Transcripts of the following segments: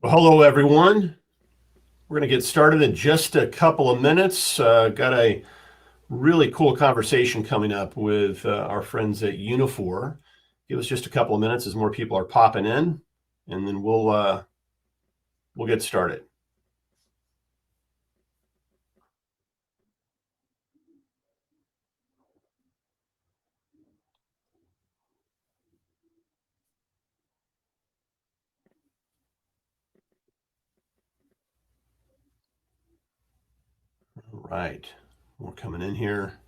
Well, hello, everyone. We're going to get started in just a couple of minutes. Got a really cool conversation coming up with our friends at Uniphore. Give us just a couple of minutes as more people are popping in, and then we'll get started. All right, more coming in here.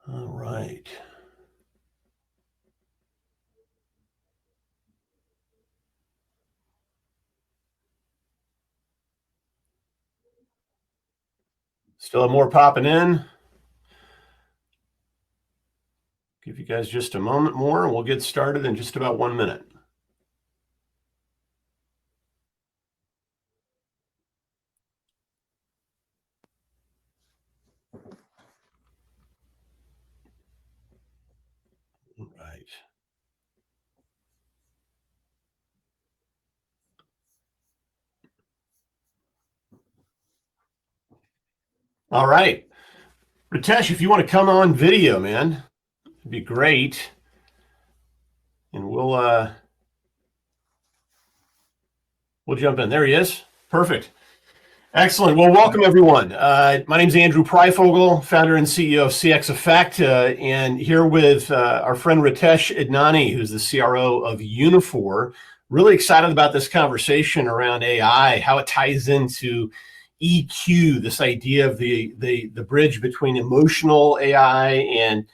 All right. Still have more popping in. Give you guys just a moment more, and we'll get started in just about 1 minute. All right. All right. Ritesh, if you want to come on video, man, it'd be great. And we'll jump in. There he is. Perfect. Excellent. Well, welcome everyone. My name is Andrew Pryfogle, founder and CEO of CX Effect, and here with our friend Ritesh Idnani, who's the CRO of Uniphore. Really excited about this conversation around AI, how it ties into EQ, this idea of the bridge between emotional AI and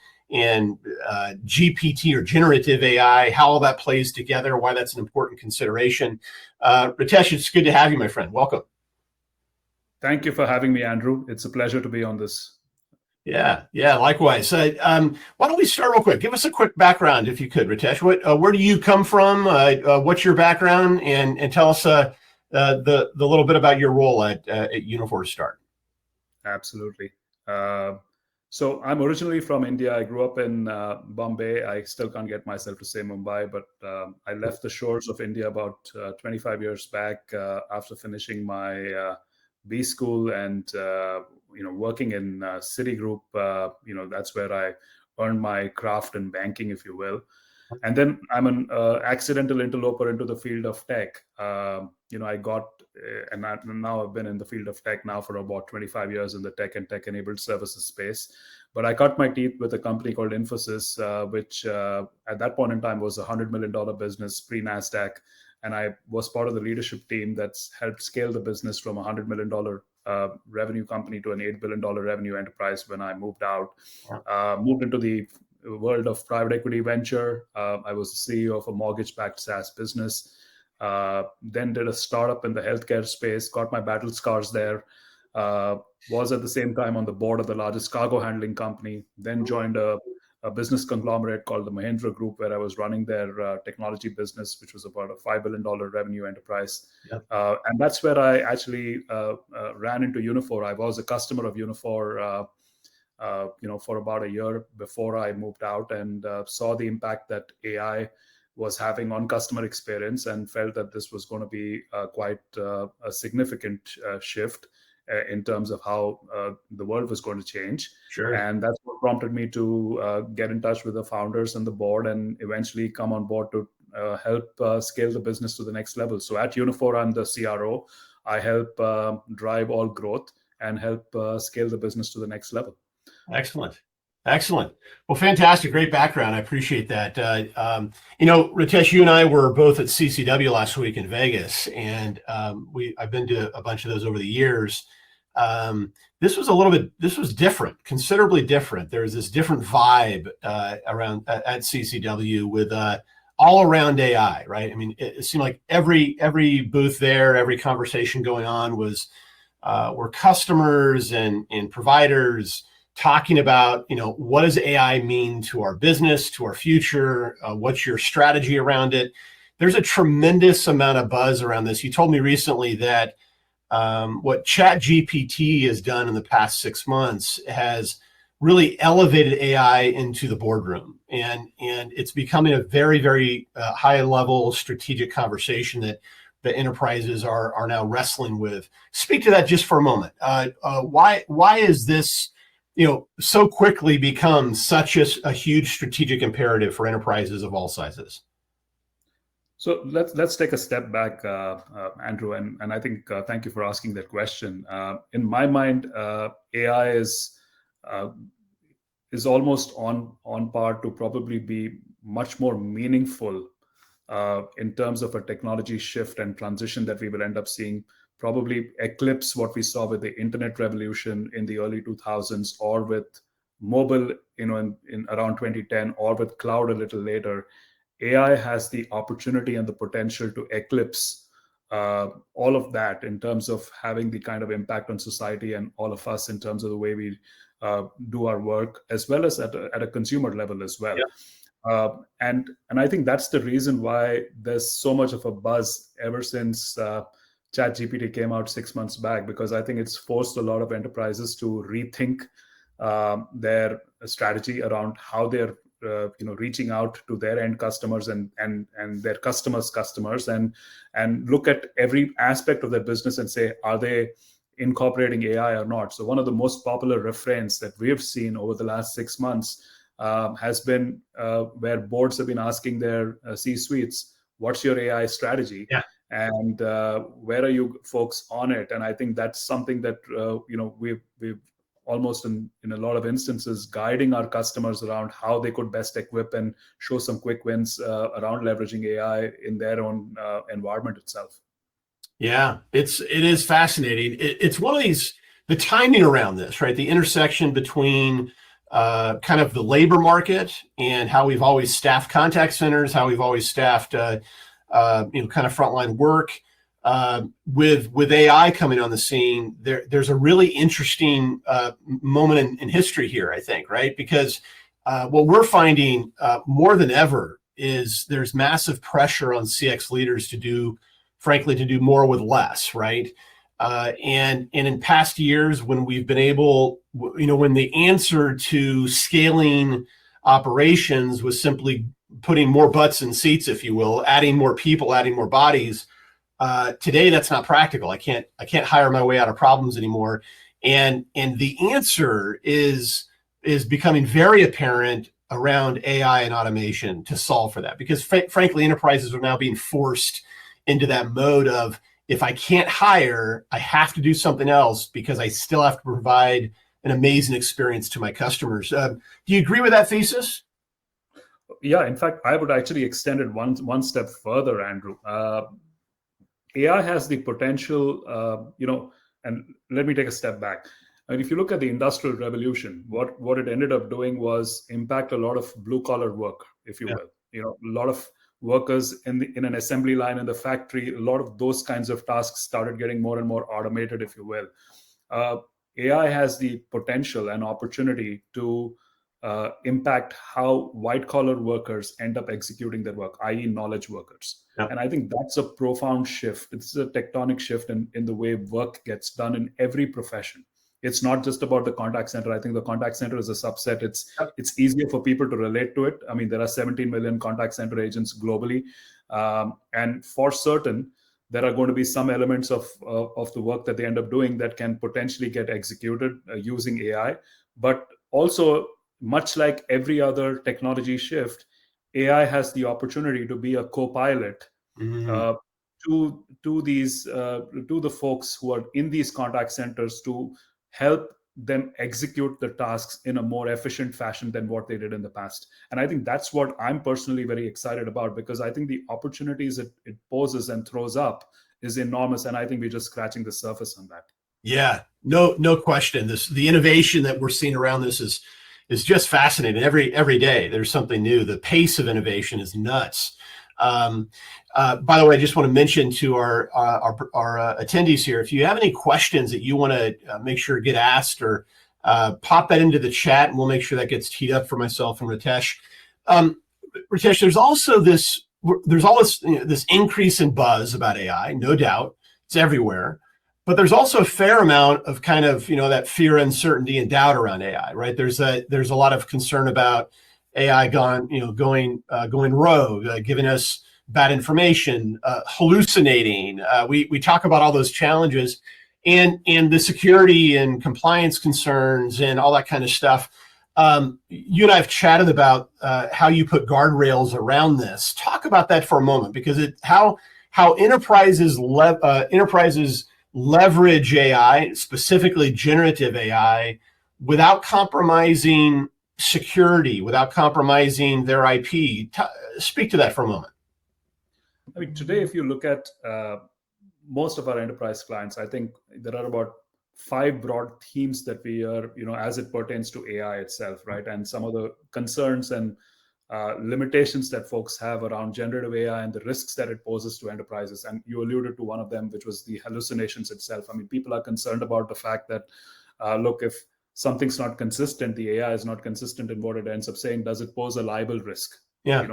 GPT or generative AI, how all that plays together, why that's an important consideration. Ritesh, it's good to have you, my friend. Welcome. Thank you for having me, Andrew. It's a pleasure to be on this. Yeah, likewise. Why don't we start real quick? Give us a quick background, if you could, Ritesh. Where do you come from? What's your background? And tell us the little bit about your role at Uniphore to start. Absolutely. So I'm originally from India. I grew up in Bombay. I still can't get myself to say Mumbai, but I left the shores of India about 25 years back after finishing my B school and working in Citigroup. That's where I earned my craft in banking, if you will. And then I'm an accidental interloper into the field of tech. Now I've been in the field of tech now for about 25 years in the tech and tech-enabled services space. But I cut my teeth with a company called Infosys, which at that point in time was a $100 million business pre-NASDAQ. And I was part of the leadership team that's helped scale the business from a $100 million revenue company to an $8 billion revenue enterprise when I moved out. Moved into the world of private equity venture. I was the CEO of a mortgage-backed SaaS business. Then did a startup in the healthcare space, got my battle scars there. Was at the same time on the board of the largest cargo handling company. Then joined a business conglomerate called the Mahindra Group, where I was running their technology business, which was about a $5 billion revenue enterprise. Yep. And that's where I actually ran into Uniphore. I was a customer of Uniphore for about a year before I moved out, and saw the impact that AI was having on customer experience, and felt that this was going to be quite a significant shift in terms of how the world was going to change. Sure. And that's what prompted me to get in touch with the founders and the board, and eventually come on board to help scale the business to the next level. So at Uniphore, I'm the CRO. I help drive all growth and help scale the business to the next level. Excellent. Well, fantastic. Great background. I appreciate that. Ritesh, you and I were both at CCW last week in Vegas, and I've been to a bunch of those over the years. This was different, considerably different. There's this different vibe around at CCW with all around AI, right? I mean, it seemed like every booth there, every conversation going on were customers and providers talking about, what does AI mean to our business, to our future? What's your strategy around it? There's a tremendous amount of buzz around this. You told me recently that what ChatGPT has done in the past 6 months has really elevated AI into the boardroom, and it's becoming a very, very high level strategic conversation that the enterprises are now wrestling with. Speak to that just for a moment. Why is this, so quickly become such a huge strategic imperative for enterprises of all sizes? So let's take a step back, Andrew, and I think thank you for asking that question. In my mind, AI is almost on par to probably be much more meaningful in terms of a technology shift and transition that we will end up seeing, probably eclipse what we saw with the internet revolution in the early 2000s, or with mobile, in around 2010, or with cloud a little later. AI has the opportunity and the potential to eclipse all of that in terms of having the kind of impact on society and all of us in terms of the way we do our work, as well as at a consumer level as well. Yeah. And I think that's the reason why there's so much of a buzz ever since ChatGPT came out 6 months back, because I think it's forced a lot of enterprises to rethink their strategy around how they're reaching out to their end customers and their customers' customers, and look at every aspect of their business and say, are they incorporating AI or not? So one of the most popular refrains that we've seen over the last 6 months has been where boards have been asking their C-suites, what's your AI strategy? Yeah. And where are you folks on it? And I think that's something that we've almost in a lot of instances guiding our customers around how they could best equip and show some quick wins around leveraging AI in their own environment itself. Yeah, it is fascinating. It's one of these, the timing around this, right? The intersection between kind of the labor market and how we've always staffed contact centers, how we've always staffed, kind of frontline work. With AI coming on the scene, there's a really interesting moment in history here, I think, right? Because what we're finding more than ever is there's massive pressure on CX leaders to do more with less, right? And in past years, when we've been able, when the answer to scaling operations was simply putting more butts in seats, if you will, adding more people, adding more bodies. Today, that's not practical. I can't hire my way out of problems anymore. And the answer is becoming very apparent around AI and automation to solve for that. Because frankly, enterprises are now being forced into that mode of, if I can't hire, I have to do something else because I still have to provide an amazing experience to my customers. Do you agree with that thesis? Yeah, in fact, I would actually extend it one step further, Andrew. AI has the potential, and let me take a step back. I mean, if you look at the Industrial Revolution, what it ended up doing was impact a lot of blue collar work, if you will. A lot of workers in an assembly line in the factory, a lot of those kinds of tasks started getting more and more automated, if you will. AI has the potential and opportunity to impact how white collar workers end up executing their work, i.e. knowledge workers. Yeah. And I think that's a profound shift. It's a tectonic shift in the way work gets done in every profession. It's not just about the contact center. I think the contact center is a subset. It's easier for people to relate to it. I mean, there are 17 million contact center agents globally. And for certain, there are going to be some elements of the work that they end up doing that can potentially get executed using AI. But also, much like every other technology shift, AI has the opportunity to be a co-pilot to the folks who are in these contact centers to help them execute the tasks in a more efficient fashion than what they did in the past. And I think that's what I'm personally very excited about, because I think the opportunities it poses and throws up is enormous. And I think we're just scratching the surface on that. Yeah, no question. The innovation that we're seeing around this is just fascinating. Every day there's something new. The pace of innovation is nuts. By the way, I just want to mention to our attendees here, if you have any questions that you want to make sure get asked or pop that into the chat, and we'll make sure that gets teed up for myself and Ritesh. Ritesh, there's also this this increase in buzz about AI, no doubt. It's everywhere. But there's also a fair amount of kind of, that fear, uncertainty, and doubt around AI, right? There's a lot of concern about AI going rogue, giving us bad information, hallucinating. We talk about all those challenges, and the security and compliance concerns and all that kind of stuff. You and I have chatted about how you put guardrails around this. Talk about that for a moment, because how enterprises leverage AI, specifically generative AI, without compromising security, without compromising their IP. Speak to that for a moment. I mean, today, if you look at most of our enterprise clients, I think there are about 5 broad themes that we are, as it pertains to AI itself, right? And some of the concerns and limitations that folks have around generative AI and the risks that it poses to enterprises. And you alluded to one of them, which was the hallucinations itself. I mean, people are concerned about the fact that, look, if something's not consistent, the AI is not consistent in what it ends up saying, does it pose a libel risk? Yeah.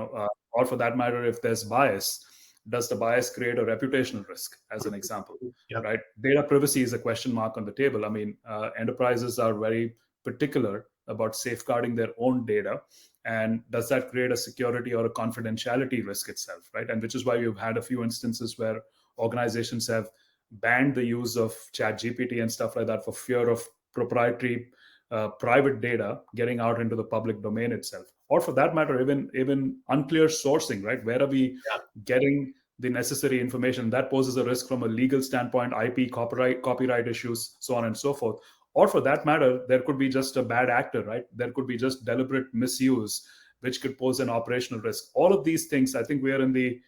Or for that matter, if there's bias, does the bias create a reputational risk, as an example? Yep. Right? Data privacy is a question mark on the table. I mean, enterprises are very particular about safeguarding their own data. And does that create a security or a confidentiality risk itself, right? And which is why we've had a few instances where organizations have banned the use of ChatGPT and stuff like that for fear of proprietary private data getting out into the public domain itself. Or for that matter, even unclear sourcing, right? Where are we getting the necessary information? That poses a risk from a legal standpoint, IP, copyright issues, so on and so forth. Or for that matter, there could be just a bad actor, right? There could be just deliberate misuse, which could pose an operational risk. All of these things, I think we are in the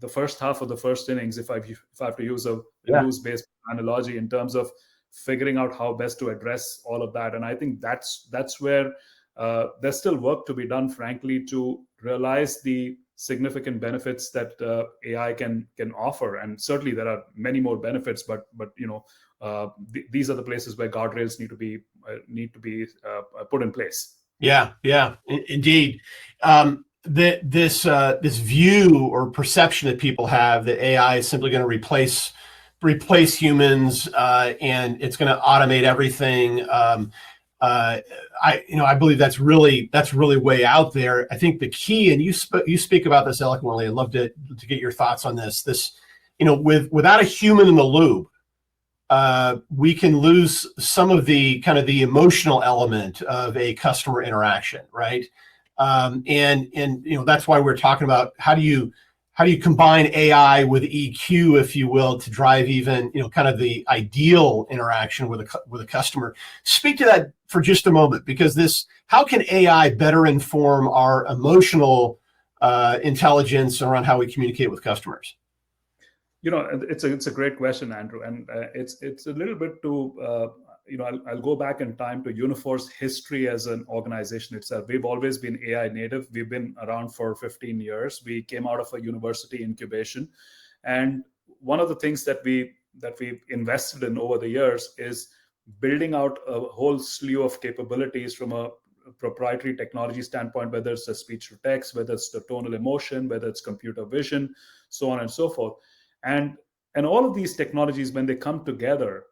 first half of the first innings, if I have to use a news-based analogy, in terms of figuring out how best to address all of that. And I think that's where there's still work to be done, frankly, to realize the significant benefits that AI can offer. And certainly there are many more benefits, but these are the places where guardrails need to be put in place. Yeah, indeed. This view or perception that people have that AI is simply going to replace humans and it's going to automate everything. I believe that's really way out there. I think the key, and you speak about this eloquently. I'd love to get your thoughts on this. Without a human in the loop, we can lose some of the kind of the emotional element of a customer interaction, right? And that's why we're talking about how do you combine AI with EQ, if you will, to drive even kind of the ideal interaction with a customer. Speak to that for just a moment, because how can AI better inform our emotional intelligence around how we communicate with customers? It's a great question, Andrew, and it's a little bit to I'll go back in time to Unifor's history as an organization itself. We've always been AI native. We've been around for 15 years. We came out of a university incubation, and one of the things that we've invested in over the years is building out a whole slew of capabilities from a proprietary technology standpoint, whether it's the speech to text, whether it's the tonal emotion, whether it's computer vision, so on and so forth. And all of these technologies, when they come together,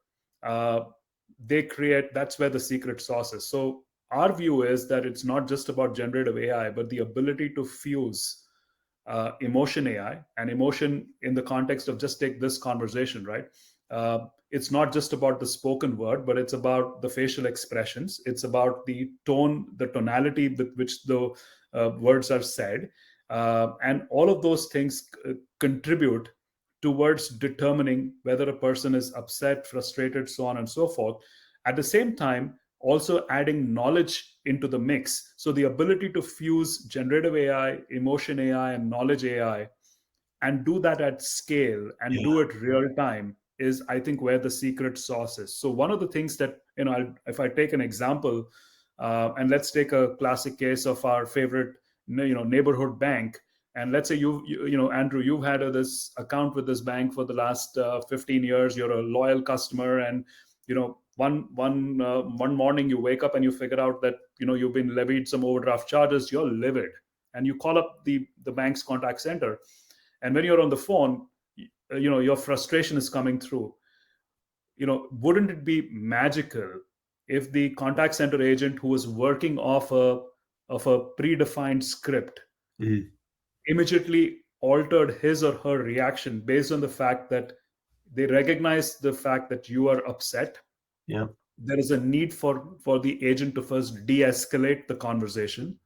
that's where the secret sauce is. So our view is that it's not just about generative AI, but the ability to fuse emotion AI, and emotion in the context of, just take this conversation, right? It's not just about the spoken word, but it's about the facial expressions. It's about the tone, the tonality with which the words are said. And all of those things contribute towards determining whether a person is upset, frustrated, so on and so forth. At the same time, also adding knowledge into the mix. So the ability to fuse generative AI, emotion AI, and knowledge AI, and do that at scale and do it real time, is, I think, where the secret sauce is. So one of the things that, if I take an example, and let's take a classic case of our favorite, neighborhood bank. And let's say Andrew, you've had this account with this bank for the last 15 years. You're a loyal customer, and one morning you wake up and you figure out that you've been levied some overdraft charges. You're livid, and you call up the bank's contact center, and when you're on the phone, your frustration is coming through. Wouldn't it be magical if the contact center agent who was working off a predefined script immediately altered his or her reaction based on the fact that they recognize the fact that you are upset? Yeah. There is a need for the agent to first de-escalate the conversation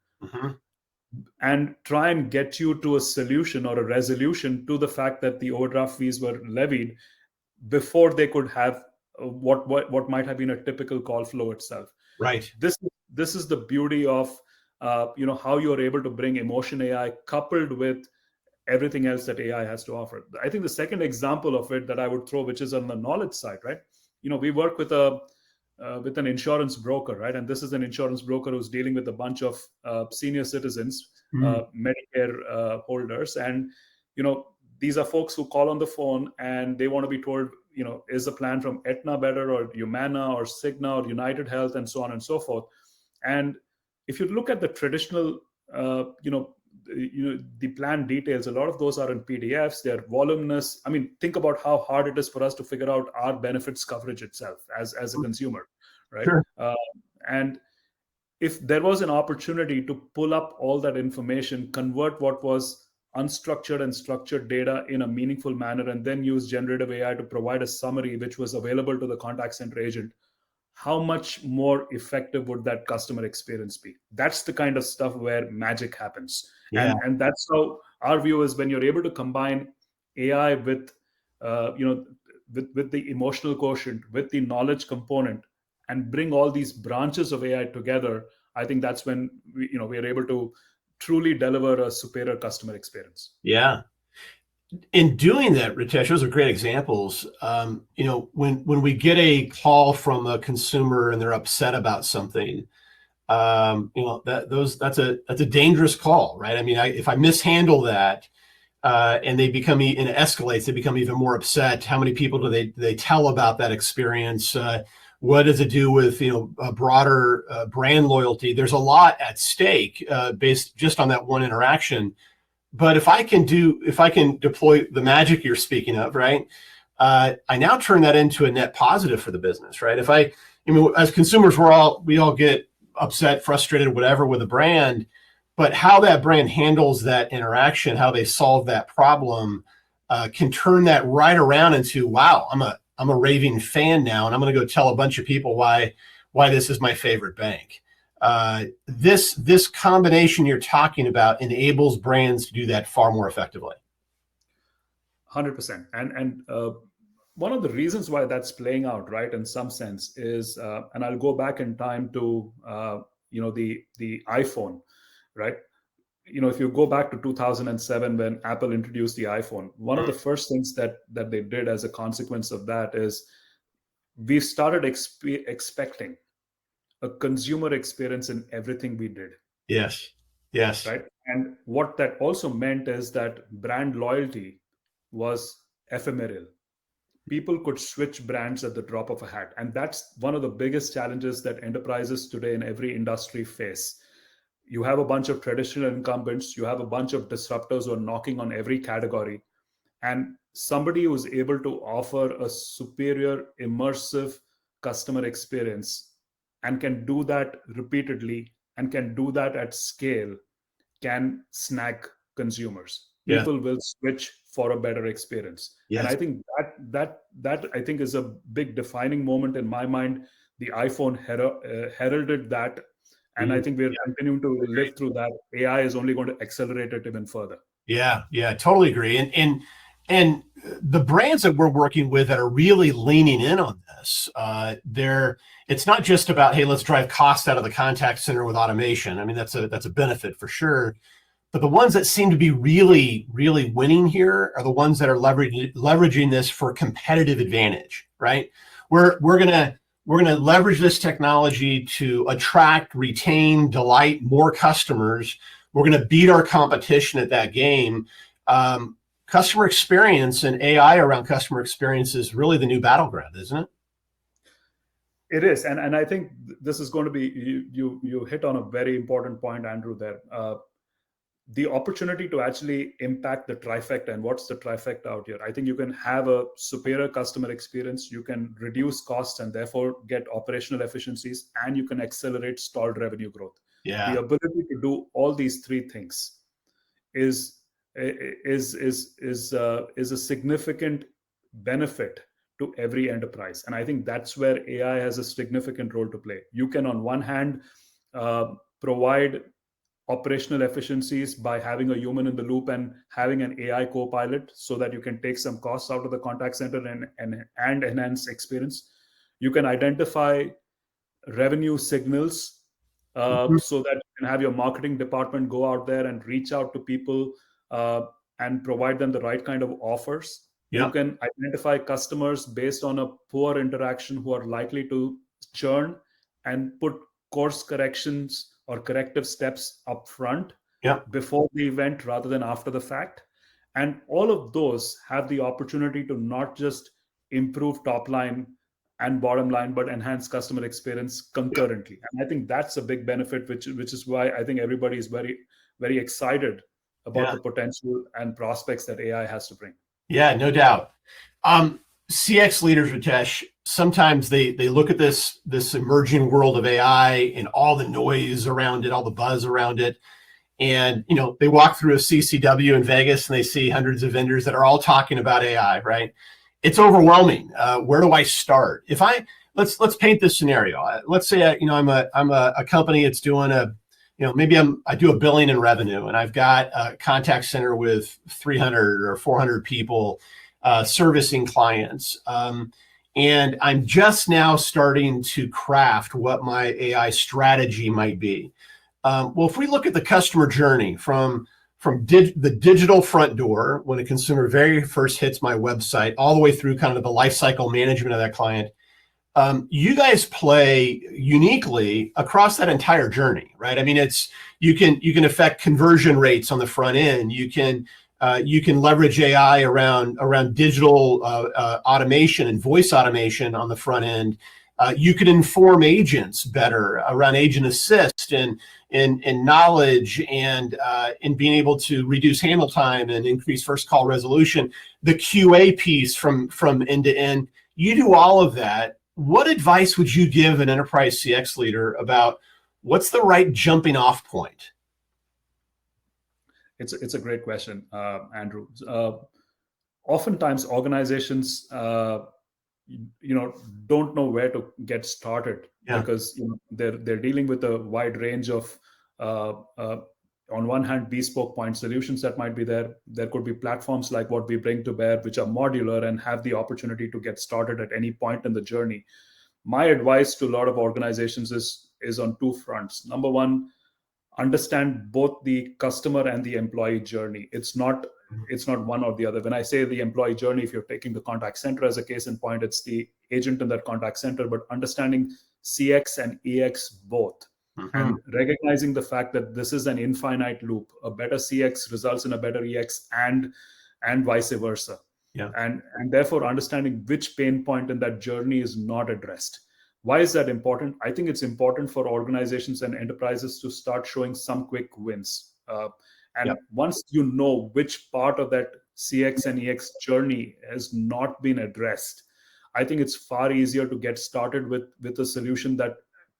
and try and get you to a solution or a resolution to the fact that the overdraft fees were levied before they could have what might have been a typical call flow itself. Right. This is the beauty of how you are able to bring emotion AI coupled with everything else that AI has to offer. I think the second example of it that I would throw, which is on the knowledge side, right? We work with an insurance broker, right? And this is an insurance broker who's dealing with a bunch of senior citizens, Medicare holders, and these are folks who call on the phone and they want to be told, is the plan from Aetna better, or Humana, or Cigna, or United Health, and so on and so forth. And if you look at the traditional, the plan details, a lot of those are in PDFs. They're voluminous. I mean, think about how hard it is for us to figure out our benefits coverage itself as a consumer, right? Sure. And if there was an opportunity to pull up all that information, convert what was unstructured and structured data in a meaningful manner, and then use generative AI to provide a summary which was available to the contact center agent, how much more effective would that customer experience be? That's the kind of stuff where magic happens. Yeah. And that's how our view is, when you're able to combine AI with, with the emotional quotient, with the knowledge component, and bring all these branches of AI together, I think that's when we are able to truly deliver a superior customer experience. Yeah. In doing that, Ritesh, those are great examples. When we get a call from a consumer and they're upset about something, that's a dangerous call, right? I mean, if I mishandle that, and they become, and it escalates, they become even more upset. How many people do they tell about that experience? What does it do with a broader brand loyalty? There's a lot at stake based just on that one interaction. But if I can deploy the magic you're speaking of, right? I now turn that into a net positive for the business, right? As consumers, we all get upset, frustrated, whatever with a brand, but how that brand handles that interaction, how they solve that problem, can turn that right around into, wow, I'm a raving fan now, and I'm going to go tell a bunch of people why this is my favorite bank. This combination you're talking about enables brands to do that far more effectively. 100%. And one of the reasons why that's playing out, right, in some sense, is, and I'll go back in time to the iPhone, right? If you go back to 2007 when Apple introduced the iPhone, one of the first things that they did as a consequence of that is we started expecting a consumer experience in everything we did. Yes. Right. And what that also meant is that brand loyalty was ephemeral. People could switch brands at the drop of a hat. And that's one of the biggest challenges that enterprises today in every industry face. You have a bunch of traditional incumbents, you have a bunch of disruptors who are knocking on every category. And somebody who's able to offer a superior, immersive customer experience and can do that repeatedly and can do that at scale can snag consumers. Yeah. People will switch for a better experience. Yes. And I think that I think is a big defining moment in my mind. The iPhone heralded that. And I think we're continuing to live through that. AI is only going to accelerate it even further. Yeah, totally agree. And the brands that we're working with that are really leaning in on this, it's not just about, hey, let's drive costs out of the contact center with automation. I mean, that's a benefit for sure. But the ones that seem to be really, really winning here are the ones that are leveraging this for competitive advantage, right? We're gonna leverage this technology to attract, retain, delight more customers. We're gonna beat our competition at that game. Customer experience and AI around customer experience is really the new battleground, isn't it? It is, and I think this is going to be, you hit on a very important point, Andrew. There, the opportunity to actually impact the trifecta. And what's the trifecta out here? I think you can have a superior customer experience, you can reduce costs and therefore get operational efficiencies, and you can accelerate stalled revenue growth. Yeah. The ability to do all these three things is a significant benefit to every enterprise. And I think that's where AI has a significant role to play. You can, on one hand, provide operational efficiencies by having a human in the loop and having an AI co-pilot, so that you can take some costs out of the contact center and enhance experience. You can identify revenue signals, so that you can have your marketing department go out there and reach out to people and provide them the right kind of offers. Yeah. You can identify customers based on a poor interaction who are likely to churn, and put course corrections or corrective steps up front, Yeah. before the event rather than after the fact. And all of those have the opportunity to not just improve top line and bottom line, but enhance customer experience concurrently. And I think that's a big benefit, which is why I think everybody is very, very excited about the potential and prospects that AI has to bring. Yeah, no doubt. CX leaders, Ritesh, sometimes they look at this emerging world of AI and all the noise around it, all the buzz around it, and they walk through a CCW in Vegas and they see hundreds of vendors that are all talking about AI. Right? It's overwhelming. Where do I start? Let's paint this scenario. Let's say I'm a company that's doing I do a billing and revenue, and I've got a contact center with 300 or 400 people servicing clients. And I'm just now starting to craft what my AI strategy might be. Well, if we look at the customer journey from the digital front door, when a consumer very first hits my website, all the way through kind of the life cycle management of that client, you guys play uniquely across that entire journey, right? I mean, you can affect conversion rates on the front end. You can leverage AI around digital automation and voice automation on the front end. You can inform agents better around agent assist and knowledge and being able to reduce handle time and increase first call resolution. The QA piece from end to end, you do all of that. What advice would you give an enterprise CX leader about what's the right jumping off point? It's a great question, Andrew. Oftentimes organizations, don't know where to get started, because they're dealing with a wide range of, on one hand, bespoke point solutions that might be there. There could be platforms like what we bring to bear, which are modular and have the opportunity to get started at any point in the journey. My advice to a lot of organizations is on two fronts. Number one, understand both the customer and the employee journey. It's not one or the other. When I say the employee journey, if you're taking the contact center as a case in point, it's the agent in that contact center, but understanding CX and EX both. And recognizing the fact that this is an infinite loop. A better CX results in a better EX and vice versa. Yeah. And therefore understanding which pain point in that journey is not addressed. Why is that important? I think it's important for organizations and enterprises to start showing some quick wins. Once you know which part of that CX and EX journey has not been addressed, I think it's far easier to get started with a solution that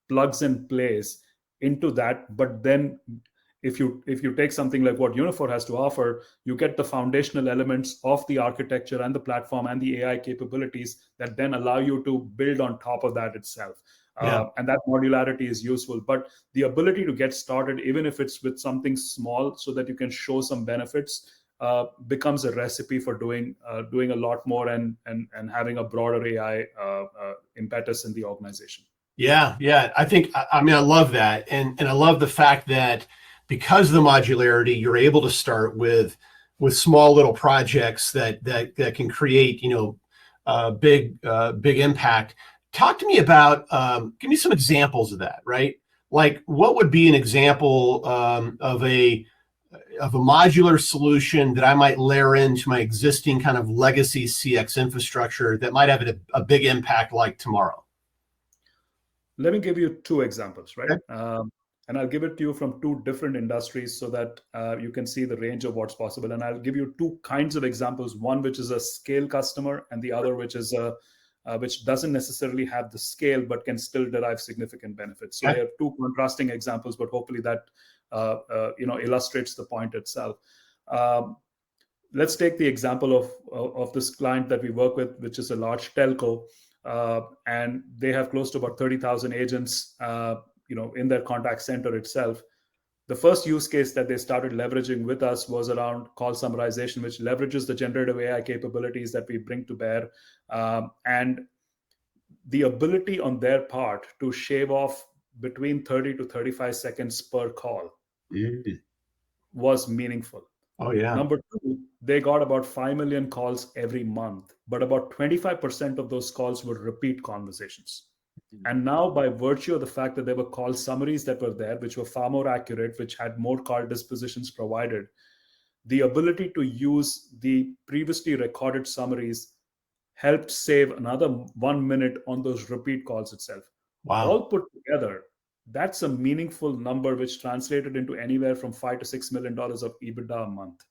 plugs and plays into that. But then if you take something like what Uniphore has to offer, you get the foundational elements of the architecture and the platform and the AI capabilities that then allow you to build on top of that itself. And that modularity is useful. But the ability to get started, even if it's with something small, so that you can show some benefits, becomes a recipe for doing a lot more and having a broader AI impetus in the organization. Yeah. I love that. And I love the fact that because of the modularity, you're able to start with small little projects that can create, big impact. Talk to me about, give me some examples of that, right? Like, what would be an example of a modular solution that I might layer into my existing kind of legacy CX infrastructure that might have a big impact like tomorrow? Let me give you two examples, right? Okay. And I'll give it to you from two different industries so that you can see the range of what's possible. And I'll give you two kinds of examples: one which is a scale customer, and the other which is a which doesn't necessarily have the scale but can still derive significant benefits. So Okay. they are two contrasting examples, but hopefully that illustrates the point itself. Let's take the example of this client that we work with, which is a large telco, and they have close to about 30,000 agents, in their contact center itself. The first use case that they started leveraging with us was around call summarization, which leverages the generative AI capabilities that we bring to bear, and the ability on their part to shave off between 30 to 35 seconds per call Mm. was meaningful. Oh yeah. Number two, they got about 5 million calls every month, but about 25% of those calls were repeat conversations. And now, by virtue of the fact that there were call summaries that were there, which were far more accurate, which had more call dispositions provided, the ability to use the previously recorded summaries helped save another 1 minute on those repeat calls itself. Wow. All put together, that's a meaningful number, which translated into anywhere from $5 to $6 million of EBITDA a month.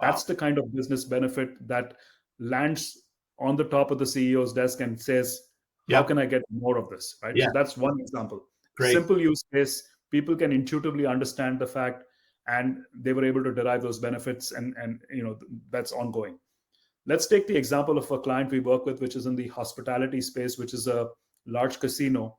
Wow. That's the kind of business benefit that lands on the top of the CEO's desk and says, how Yep. can I get more of this? Right. Yeah. So that's one example. Great. Simple use case. People can intuitively understand the fact, and they were able to derive those benefits, and that's ongoing. Let's take the example of a client we work with, which is in the hospitality space, which is a large casino.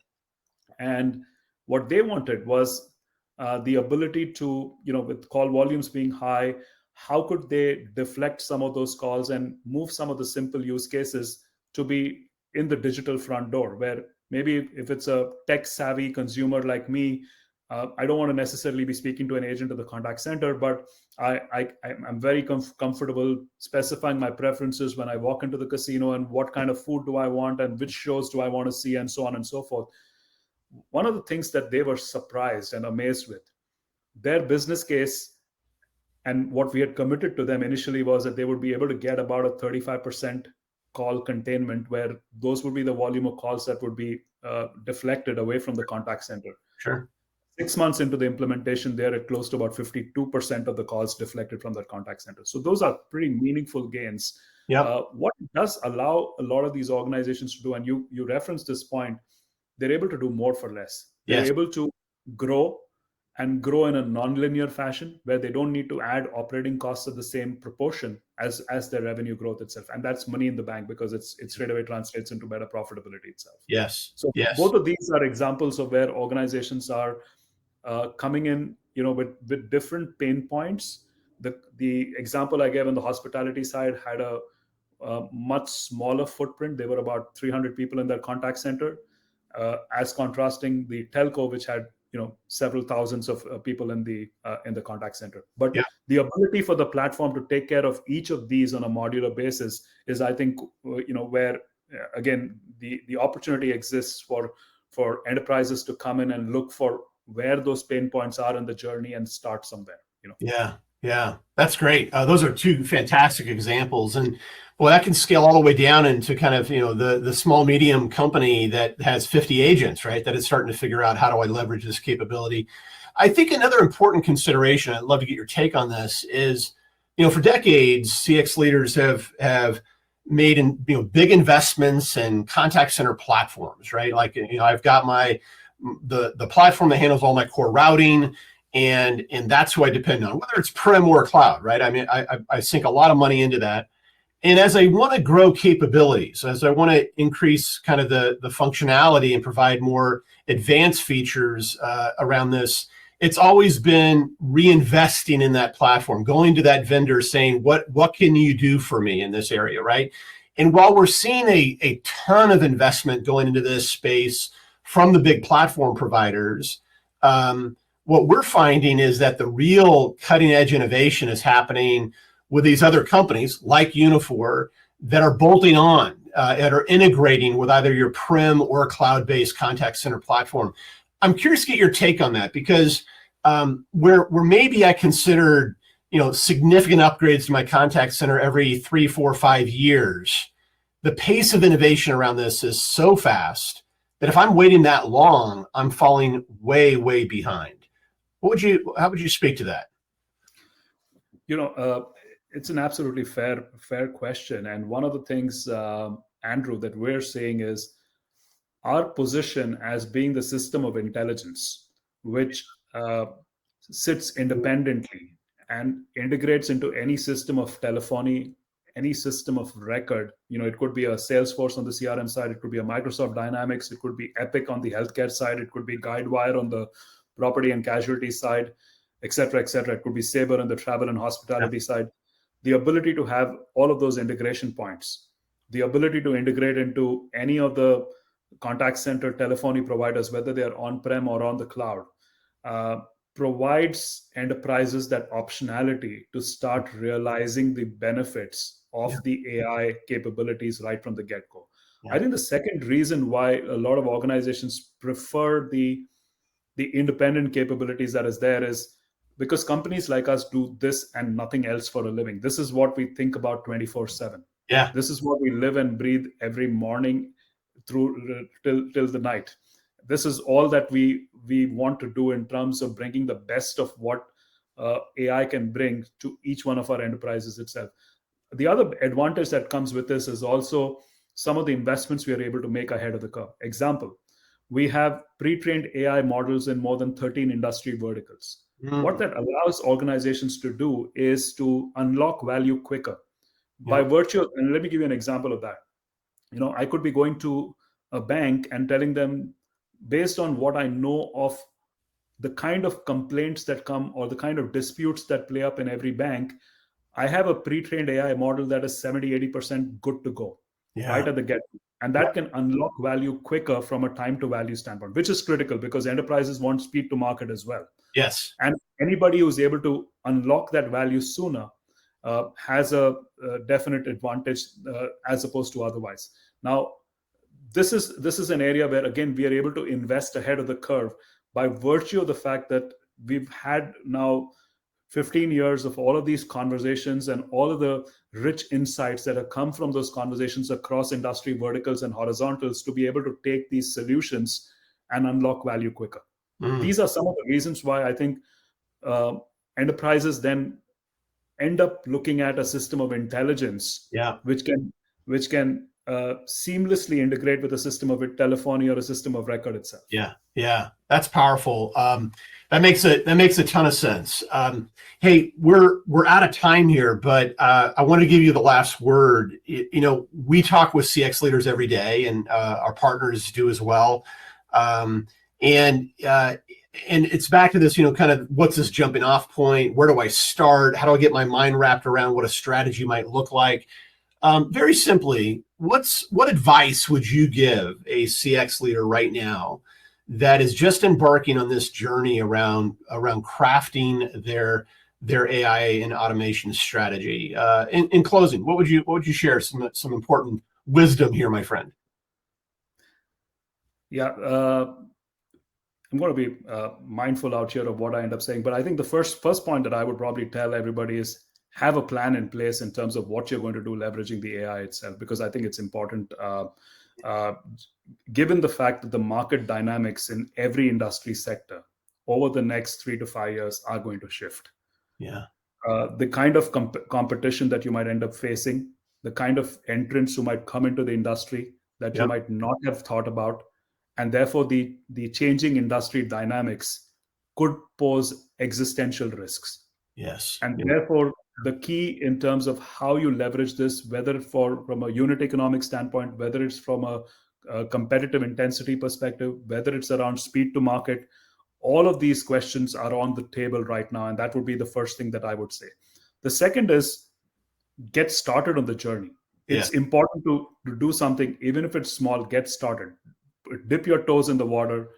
And what they wanted was the ability to, with call volumes being high, how could they deflect some of those calls and move some of the simple use cases to be in the digital front door, where maybe if it's a tech savvy consumer like me, I don't want to necessarily be speaking to an agent at the contact center, but I'm very comfortable specifying my preferences when I walk into the casino, and what kind of food do I want, and which shows do I want to see, and so on and so forth. One of the things that they were surprised and amazed with, their business case and what we had committed to them initially was that they would be able to get about a 35% call containment, where those would be the volume of calls that would be deflected away from the contact center. Sure. 6 months into the implementation, they're at close to about 52% of the calls deflected from that contact center. So those are pretty meaningful gains. Yeah. What it does allow a lot of these organizations to do, and you referenced this point, they're able to do more for less. They're Yes. able to grow and grow in a non-linear fashion, where they don't need to add operating costs at the same proportion as their revenue growth itself. And that's money in the bank, because it straight away translates into better profitability itself. Yes. So yes. Both of these are examples of where organizations are coming in, with different pain points. The example I gave on the hospitality side had a much smaller footprint. There were about 300 people in their contact center, as contrasting the telco, which had several thousands of people in the contact center. But the ability for the platform to take care of each of these on a modular basis is, I think, where again the opportunity exists for enterprises to come in and look for where those pain points are in the journey and start somewhere. Yeah, that's great. Those are two fantastic examples, and well, that can scale all the way down into kind of the small medium company that has 50 agents, right? That is starting to figure out, how do I leverage this capability? I think another important consideration, I'd love to get your take on this, is for decades CX leaders have made big investments in contact center platforms, right? Like I've got the platform that handles all my core routing. And that's who I depend on, whether it's prem or cloud, right? I mean, I sink a lot of money into that. And as I want to grow capabilities, as I want to increase kind of the functionality and provide more advanced features around this, it's always been reinvesting in that platform, going to that vendor saying, what can you do for me in this area, right? And while we're seeing a ton of investment going into this space from the big platform providers, what we're finding is that the real cutting edge innovation is happening with these other companies like Uniphore that are bolting on and are integrating with either your prem or cloud-based contact center platform. I'm curious to get your take on that, because where maybe I considered significant upgrades to my contact center every 3, 4, 5 years, the pace of innovation around this is so fast that if I'm waiting that long, I'm falling way, way behind. How would you speak to that? It's an absolutely fair question. And one of the things, Andrew, that we're seeing is our position as being the system of intelligence, which sits independently and integrates into any system of telephony, any system of record. It could be a Salesforce on the CRM side, it could be a Microsoft Dynamics, it could be Epic on the healthcare side, it could be Guidewire on the property and casualty side, et cetera, et cetera. It could be Sabre on the travel and hospitality side. The ability to have all of those integration points, the ability to integrate into any of the contact center telephony providers, whether they are on-prem or on the cloud, provides enterprises that optionality to start realizing the benefits of the AI capabilities right from the get-go. I think the second reason why a lot of organizations prefer the independent capabilities that is there is because companies like us do this and nothing else for a living. This is what we think about 24/7. Yeah. This is what we live and breathe every morning through till the night. This is all that we want to do in terms of bringing the best of what AI can bring to each one of our enterprises itself. The other advantage that comes with this is also some of the investments we are able to make ahead of the curve. Example, we have pre-trained AI models in more than 13 industry verticals. What that allows organizations to do is to unlock value quicker by virtue. And let me give you an example of that. I could be going to a bank and telling them, based on what I know of the kind of complaints that come or the kind of disputes that play up in every bank, I have a pre-trained AI model that is 70-80% good to go right at the get. And that can unlock value quicker from a time to value standpoint, which is critical because enterprises want speed to market as well. Yes. And anybody who's able to unlock that value sooner has a definite advantage as opposed to otherwise. Now, this is an area where, again, we are able to invest ahead of the curve by virtue of the fact that we've had now 15 years of all of these conversations and all of the rich insights that have come from those conversations across industry verticals and horizontals to be able to take these solutions and unlock value quicker. These are some of the reasons why I think enterprises then end up looking at a system of intelligence, which can seamlessly integrate with a system of telephony or a system of record itself. Yeah, that's powerful. That makes a ton of sense. Hey, we're out of time here, but I want to give you the last word. We talk with CX leaders every day, and our partners do as well. And it's back to this, kind of what's this jumping off point? Where do I start? How do I get my mind wrapped around what a strategy might look like? Very simply, what advice would you give a CX leader right now that is just embarking on this journey around crafting their AI and automation strategy? In closing, what would you share some important wisdom here, my friend? Yeah. I'm going to be mindful out here of what I end up saying, but I think the first point that I would probably tell everybody is have a plan in place in terms of what you're going to do leveraging the AI itself, because I think it's important given the fact that the market dynamics in every industry sector over the next 3 to 5 years are going to shift. The kind of competition that you might end up facing, the kind of entrants who might come into the industry that you might not have thought about, and therefore the changing industry dynamics could pose existential risks. And therefore the key in terms of how you leverage this, whether from a unit economic standpoint, whether it's from a competitive intensity perspective, whether it's around speed to market, all of these questions are on the table right now. And that would be the first thing that I would say. The second is get started on the journey. It's important to do something, even if it's small. Get started. Dip your toes in the water,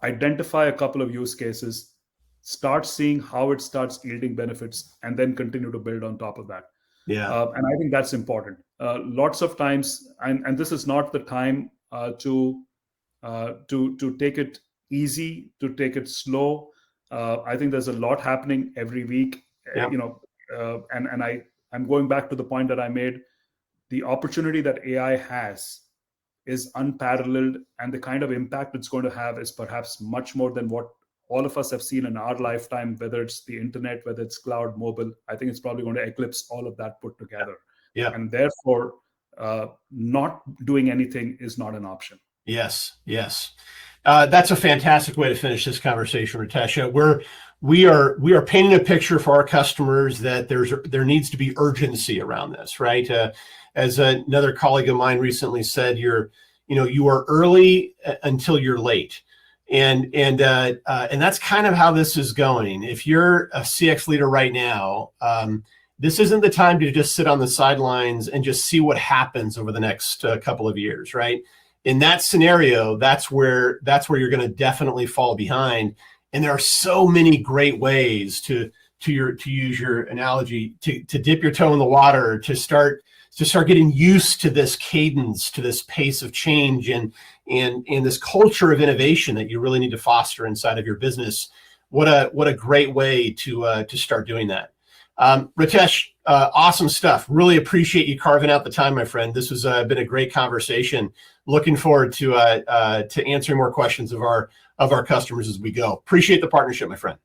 identify a couple of use cases, start seeing how it starts yielding benefits, and then continue to build on top of that. And I think that's important. Lots of times, and this is not the time to take it easy, to take it slow. I think there's a lot happening every week. And I'm going back to the point that I made. The opportunity that AI has is unparalleled, and the kind of impact it's going to have is perhaps much more than what all of us have seen in our lifetime, whether it's the internet, whether it's cloud, mobile. I think it's probably going to eclipse all of that put together. Yeah. And therefore, not doing anything is not an option. Yes. That's a fantastic way to finish this conversation, Ritesh. We are painting a picture for our customers that there needs to be urgency around this, right? As another colleague of mine recently said, you are early until you're late, and that's kind of how this is going. If you're a CX leader right now, this isn't the time to just sit on the sidelines and just see what happens over the next couple of years, right? In that scenario, that's where you're going to definitely fall behind. And there are so many great ways to use your analogy, to dip your toe in the water, to start getting used to this cadence, to this pace of change, and this culture of innovation that you really need to foster inside of your business. What a great way to start doing that. Ritesh, awesome stuff. Really appreciate you carving out the time, my friend. This has been a great conversation. Looking forward to answering more questions of our customers as we go. Appreciate the partnership, my friend.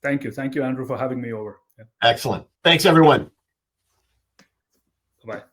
Thank you, Andrew, for having me over. Yeah. Excellent. Thanks, everyone. Bye.